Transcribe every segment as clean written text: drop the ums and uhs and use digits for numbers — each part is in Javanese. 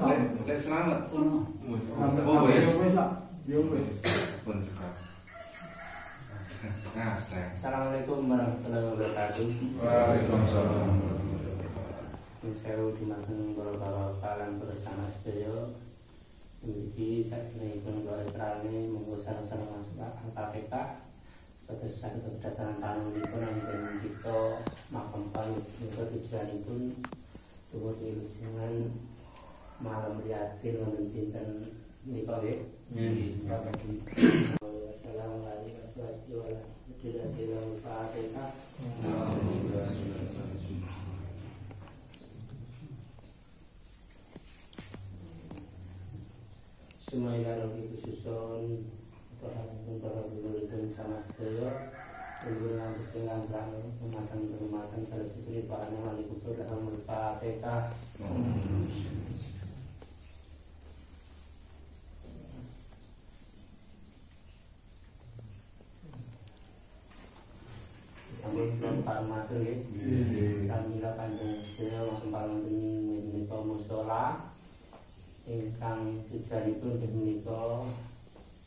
Lek selamat. Oh, wis lah. Yo wis. Pun juga. Nah, Assalamualaikum warahmatullahi wabarakatuh. Waalaikumsalam. Saya dimaksud para bapak lan bersama sedaya. Iki sakmenipun kula ekrane monggo sareng-sareng masuk KPK. Terus saged kedatangan tamunipun anggen kita makempal menika tujuanipun tumut wilujengan malam prihatin wonten dinten menika nggih. Nggih. Assalamualaikum warahmatullahi wabarakatuh. Semuanya lagi khususon para guru sama sedaya guru yang berkenan rumatan kalau seperti para wali kutub dalam TK. Sambil Pak Matur kami panjang sedaya maupun menika mushola ingkang tujuanipun menika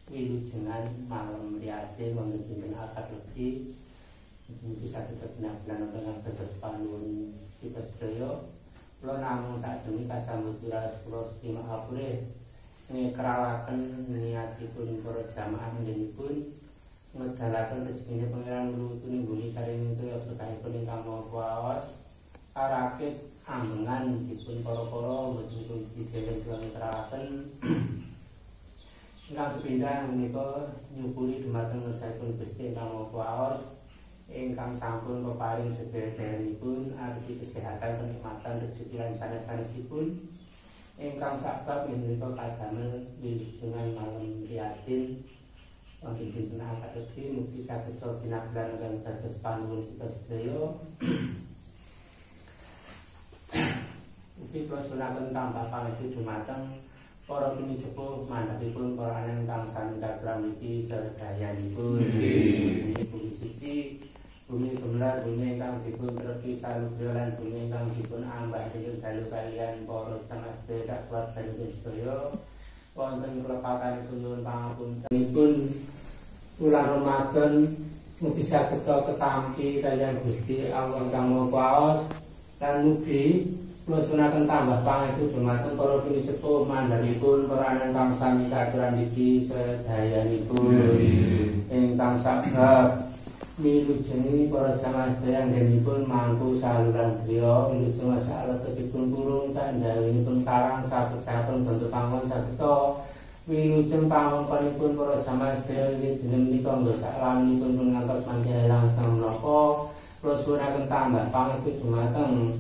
wilujengan malam prihatin wonten dinten Ahad Legi mugi saged benar-benar dengan dados panuwun kita sedaya. Kula namung sakjroning kasambut kula sedaya mapure ngekralaken niatipun para jamaah njenipun ngedalaken rejekine Pangeran Lutuning bumi saring toya berkahipun ingkang maha kuwas karakit ambengan dipun para-para mboten kunci dhewe kula ngekralaken ingkang sepindhah menika nyukuri dumateng ngersanipun Gusti ingkang maha kuwas ingkang sampun peparing sedaya-dayanipun arti kesehatan kenikmatan rezeki lan sanes-sanesipun ingkang sabab menika kadamel wilujengan malam prihatin wonten dinten Ahad Legi mugi saged pinagelaken lan dados panuwun kita sedaya. Ugi kula sunaken tambah pangestu dumateng para pinisepuh mandhapipun para anen kang sami kagram iki sedayanipun. Bumi suci, bumi gemelar, bumi ingkang dipun trepi salubriya lan bumi ingkang dipun ambak dening dalu kaliyan para jamaah sedaya sakeluarganipun sedaya. Wonten kelepatanipun nyuwun pangapuntenipun ulah Ramadan mugi saged ketampi kaliyan Gusti Allah ingkang maha kuwas lan mugi kula sunaken tambah pangestu dumateng para pinisepuh mandhapipun para ingkang sami katuran iki sedayanipun ingkang sabab milujengi para jamaah sedaya anggenipun mangku saluran griya wilujeng salebetipun kurung sandhawinipun karang saged-saged bentuk panggon sageta wilujeng pangongkonipun para jamaah sedaya dina menika nggih saklaminipun pun ngantos mangke langsung menapa kula suwunaken tambah pangestu dumateng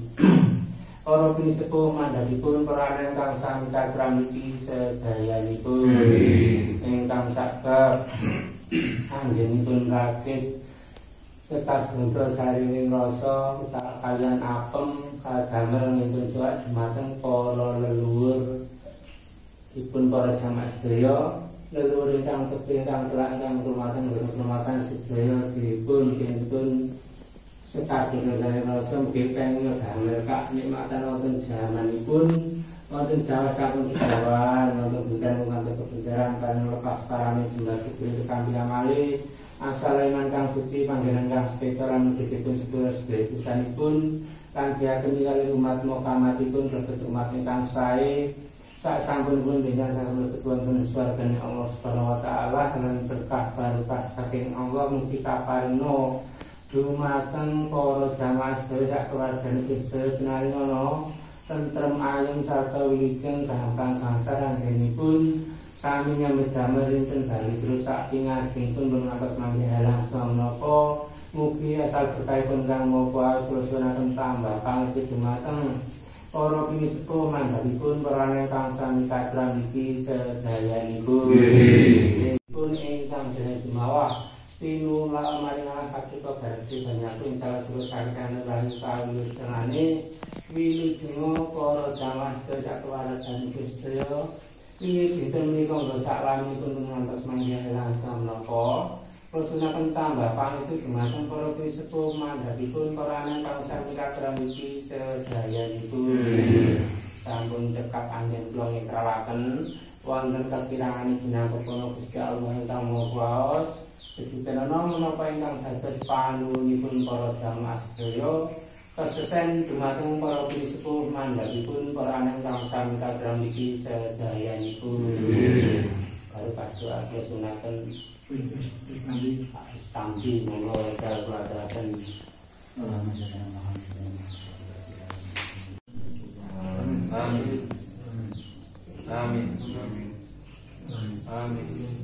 para pinisepuh mandhapipun para ingkang sami kagram iki sedayanipun ingkang sabab anggenipun rakit sekadungga sarining rasa kaliyan apem kadamel ngintun doa dumateng para leluhur dipun para jamaah sedaya leluhur ingkang tebih ingkang telak ingkang rumaten sedaya dipun kintun sekadungga sarining rasa mugi penging damel kanikmatan wonten jamanipun wonten Jawa sampun kejawan wonten bukan ngantos kebenaran kan lepas parane jumlah kibul kanthi amale asal iman kang suci panggenan kang sepeta lan mugi-mugi sedaya pusanipun lan diakeni kali umat Muhammadipun lebet umat ingkang sae sak sampun dengan sampun wonten swargane Allah Subhanahu wa taala lan berkah barokah saking Allah mugi kaparinga dumateng para jamaah sedaya keluargane Gusti Pinaringono tentrem ayem sarta wilujeng gampang gangsal anggenipun sami nyambut damel rinten bali terus saking ngajengipun mengatos mangke langsung menapa mugi asal berkahipun kang maha suwunaken tambah pangestu dumateng para pinisepuh mandhapipun para ingkang sami kagram iki sedayanipun pun ingkang jeneng Jumawah tinula maring kathika berarti banyakipun salah suruh sarjana lan kawilujengane wilujeng para jamaah sedaya keluargan Gusti iki dinten menika nggo saklaminipun ngantos mangke langsung menapa Prosunaken tambah pangitu dumateng para sepuh mandhapipun para anak kang sami kagram iki sedayanipun. sampun cekap anggen kula ngekrawaken wonten kekirangan jinangkepana Gusti Allah ingkang Maha Kuwaos Kedipenono menapa ingkang dados panulunipun para jamaah sedaya kesesen dumateng para sepuh mandhapipun para anak kang sami kadang iki sedayanipun karo padoa sunaken tampi monggo kula-aturaken Amin. Amin. Amin.